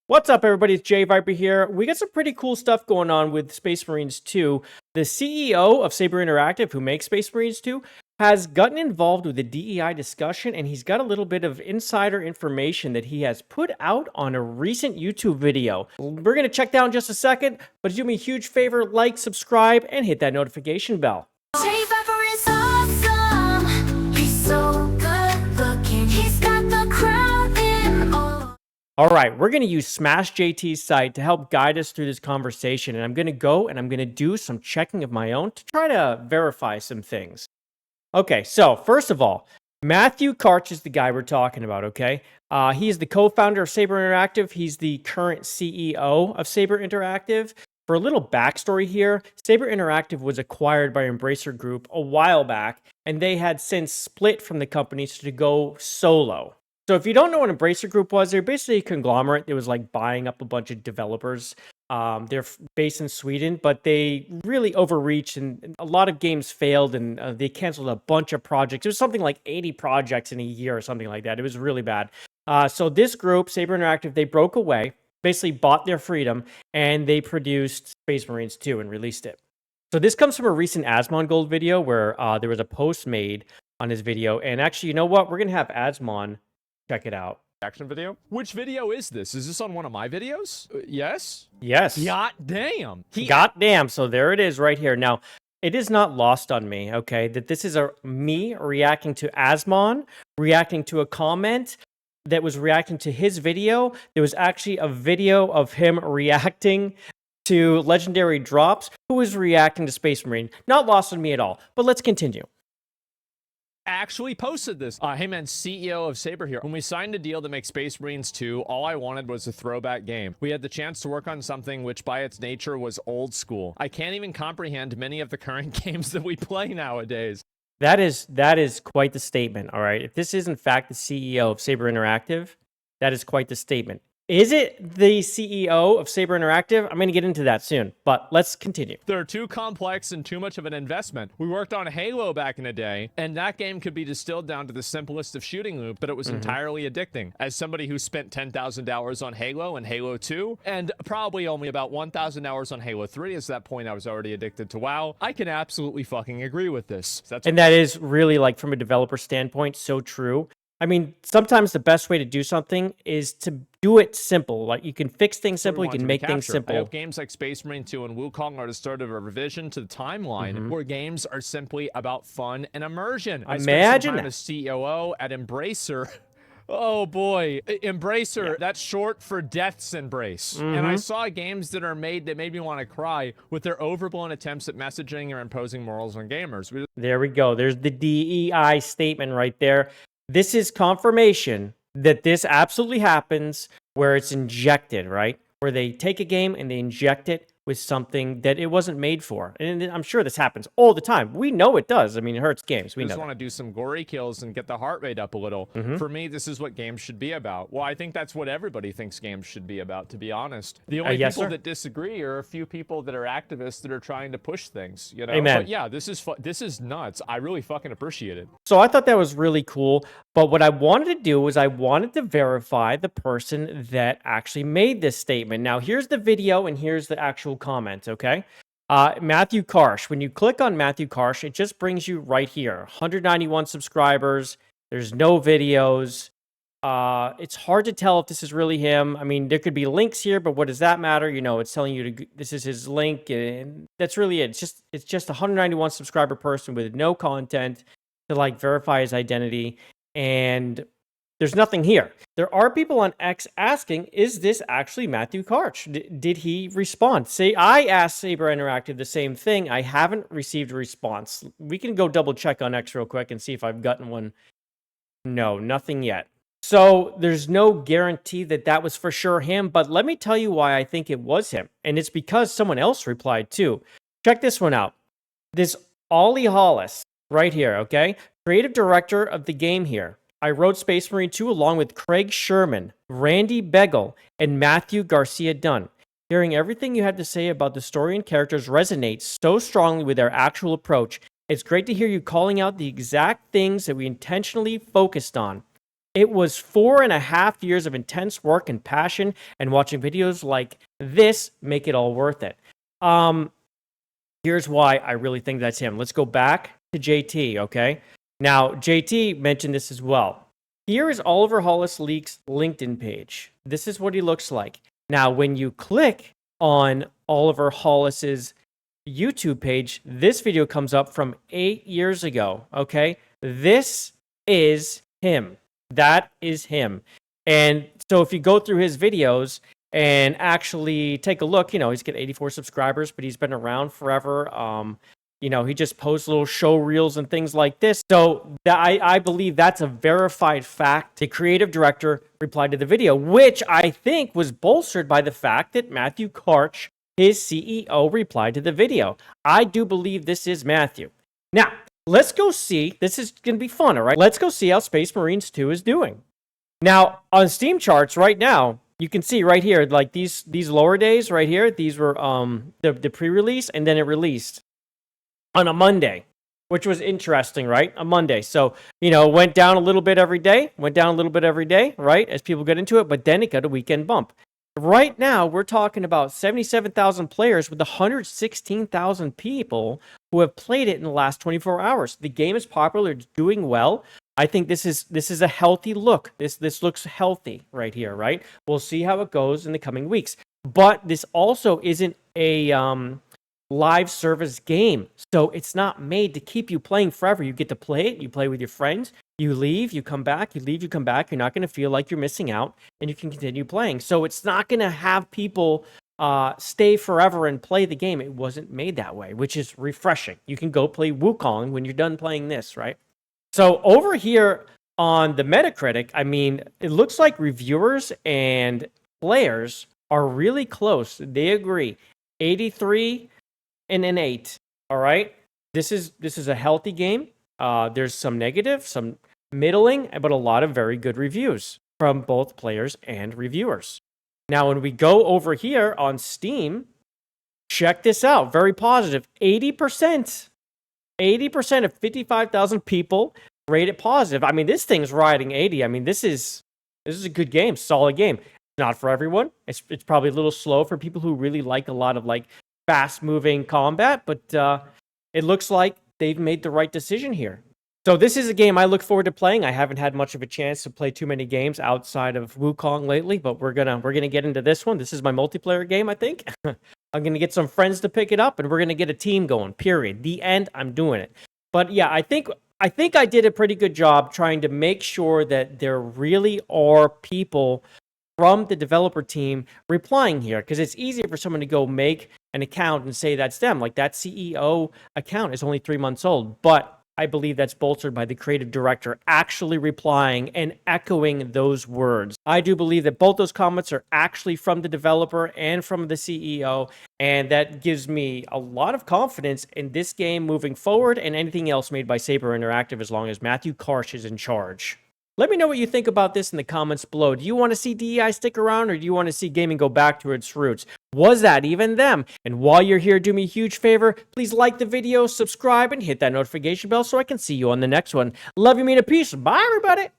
What's up, everybody? It's JayViper here. We got some pretty cool stuff going on with Space Marines 2. The CEO of Saber Interactive, who makes Space Marines 2, has gotten involved with the DEI discussion, and he's got a little bit of insider information that he has put out on a recent YouTube video. We're going to check that out in just a second, but do me a huge favor, like, subscribe, and hit that notification bell. JayViper is awesome. He's so good looking. He's got the crown in all. All right, we're going to use Smash JT's site to help guide us through this conversation, and I'm going to go and I'm going to do some checking of my own to try to verify some things. Okay, so first of all, Matthew Karch is the guy we're talking about, okay? He is the co-founder of Saber Interactive. He's the current CEO of Saber Interactive. For a little backstory here, Saber Interactive was acquired by Embracer Group a while back, and they had since split from the company to go solo. So if you don't know what Embracer Group was, they're basically a conglomerate. It was like buying up a bunch of developers. They're based in Sweden, but they really overreached, and a lot of games failed, and they canceled a bunch of projects. It was something like 80 projects in a year or something like that. It was really bad. So this group, Saber Interactive, they broke away, basically bought their freedom, and they produced Space Marines 2 and released it. So this comes from a recent Asmongold video where there was a post made on his video. And actually, you know what? We're going to have Asmon check it out. Action video? Which video is this? Is this on one of my videos? Yes? Yes. God damn. Goddamn. So there it is right here. Now, it is not lost on me, okay, that this is me reacting to Asmon, reacting to a comment that was reacting to his video. There was actually a video of him reacting to Legendary Drops, who was reacting to Space Marine. Not lost on me at all, but let's continue. Actually posted this. Hey man, CEO of Saber here. When we signed a deal to make Space Marines 2, all I wanted was a throwback game. We had the chance to work on something which by its nature was old school. I can't even comprehend many of the current games that we play nowadays. That is quite the statement, all right? If this is in fact the CEO of Saber Interactive, that is quite the statement. Is it the CEO of Saber Interactive? I'm going to get into that soon, but let's continue. They're too complex and too much of an investment. We worked on Halo back in the day, and that game could be distilled down to the simplest of shooting loop, but it was entirely addicting. As somebody who spent 10,000 hours on Halo and Halo 2, and probably only about 1,000 hours on Halo 3, at that point I was already addicted to WoW, I can absolutely fucking agree with this. And that is really, like, from a developer standpoint, so true. I mean, sometimes the best way to do something is to do it simple. Like, you can fix things simple, you can make things simple. I hope games like Space Marine 2 and Wukong are the start of a revision to the timeline where games are simply about fun and immersion. I spent some time as COO at Embracer. Oh boy, Embracer, that's short for Death's Embrace. And I saw games that are made that made me want to cry with their overblown attempts at messaging or imposing morals on gamers. There we go. There's the DEI statement right there. This is confirmation that this absolutely happens where it's injected, right? Where they take a game and they inject it with something that it wasn't made for. And I'm sure this happens all the time. We know it does. I mean, it hurts games. We just want to do some gory kills and get the heart rate up a little. For me, this is what games should be about. Well, I think that's what everybody thinks games should be about, to be honest. The only people that disagree are a few people that are activists that are trying to push things, you know? Amen. But yeah, this is nuts. I really fucking appreciate it. So I thought that was really cool. But what I wanted to do was I wanted to verify the person that actually made this statement. Now, here's the video and here's the actual comment, okay? Matthew Karch. When you click on Matthew Karch, it just brings you right here. 191 subscribers. There's no videos. It's hard to tell if this is really him. I mean, there could be links here, but what does that matter? You know, it's telling you to, this is his link, and that's really it. It's just a 191 subscriber person with no content to, like, verify his identity. And there's nothing here. There are people on X asking, is this actually Matthew Karch? Did he respond? I asked Saber Interactive the same thing. I haven't received a response. We can go double check on X real quick and see if I've gotten one. No, nothing yet. So there's no guarantee that that was for sure him, but let me tell you why I think it was him. And it's because someone else replied too. Check this one out. This Ollie Hollis right here, okay? Creative director of the game here. I wrote Space Marine 2 along with Craig Sherman, Randy Begel, and Matthew Garcia Dunn. Hearing everything you had to say about the story and characters resonates so strongly with our actual approach. It's great to hear you calling out the exact things that we intentionally focused on. It was 4.5 years of intense work and passion, and watching videos like this make it all worth it. Here's why I really think that's him. Let's go back to JT, okay? Now, JT mentioned this as well. Here is Oliver Hollis Leak's LinkedIn page. This is what he looks like. Now, when you click on Oliver Hollis's YouTube page, this video comes up from 8 years ago, okay? This is him. That is him. And so if you go through his videos and actually take a look, he's got 84 subscribers, but he's been around forever. He just posts little show reels and things like this. So I believe that's a verified fact. The creative director replied to the video, which I think was bolstered by the fact that Matthew Karch, his CEO, replied to the video. I do believe this is Matthew. Now, let's go see. This is going to be fun, all right? Let's go see how Space Marines 2 is doing. Now, on Steam charts right now, you can see right here, like these lower days right here, these were the pre-release, and then it released on a Monday, which was interesting, right? A Monday. So, went down a little bit every day, right, as people get into it, but then it got a weekend bump. Right now, we're talking about 77,000 players with 116,000 people who have played it in the last 24 hours. The game is popular, it's doing well. I think this is a healthy look. This looks healthy right here, right? We'll see how it goes in the coming weeks. But this also isn't a live service game, so it's not made to keep you playing forever. You get to play it, you play with your friends, you leave, you come back, you leave, you come back. You're not going to feel like you're missing out, and you can continue playing. So it's not going to have people stay forever and play the game. It wasn't made that way, which is refreshing. You can go play Wukong when you're done playing this, right? So over here on the Metacritic, it looks like reviewers and players are really close. They agree. 83 and an 8. All right. This is a healthy game. There's some negative, some middling, but a lot of very good reviews from both players and reviewers. Now, when we go over here on Steam, check this out. Very positive. 80% of 55,000 people rate it positive. This thing's riding 80. This is a good game, solid game. It's not for everyone. It's probably a little slow for people who really like a lot of fast-moving combat, but it looks like they've made the right decision here. So this is a game I look forward to playing. I haven't had much of a chance to play too many games outside of Wukong lately, but we're gonna get into this one. This is my multiplayer game, I think. I'm gonna get some friends to pick it up, and we're gonna get a team going. Period. The end. I'm doing it. But yeah, I think I did a pretty good job trying to make sure that there really are people from the developer team replying here, because it's easier for someone to go make an account and say that's them. Like that CEO account is only 3 months old, but I believe that's bolstered by the creative director actually replying and echoing those words. I do believe that both those comments are actually from the developer and from the CEO, and that gives me a lot of confidence in this game moving forward and anything else made by Saber Interactive as long as Matthew Karch is in charge. Let me know what you think about this in the comments below. Do you want to see DEI stick around, or do you want to see gaming go back to its roots? Was that even them? And while you're here, do me a huge favor. Please like the video, subscribe, and hit that notification bell so I can see you on the next one. Love you, mean a peace. Bye, everybody.